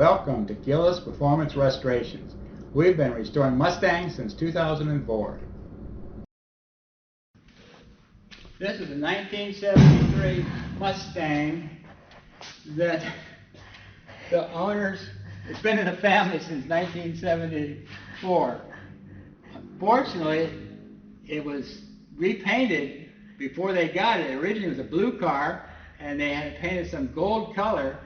Welcome to Gillis Performance Restorations. We've been restoring Mustangs since 2004. This is a 1973 Mustang that the owners, it's been in the family since 1974. Unfortunately, it was repainted before they got it. Originally it was a blue car, and they had painted some gold color,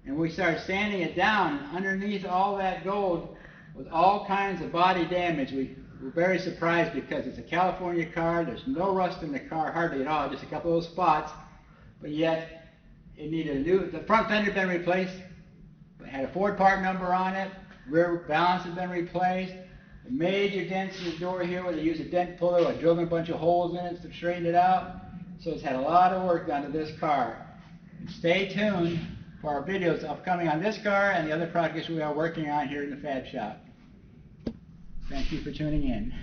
and we started sanding it down. Underneath all that gold was all kinds of body damage. We were very surprised because it's a California car. There's no rust in the car, hardly at all, just a couple of those spots, but yet it needed a new, the front fender had been replaced. It had a Ford part number on it. Rear balance had been replaced. A major dents in the door here where they used a dent puller. I drilled in a bunch of holes in it to straighten it out. So it's had a lot of work done to this car. And stay tuned for our videos upcoming on this car and the other projects we are working on here in the Fab Shop. Thank you for tuning in.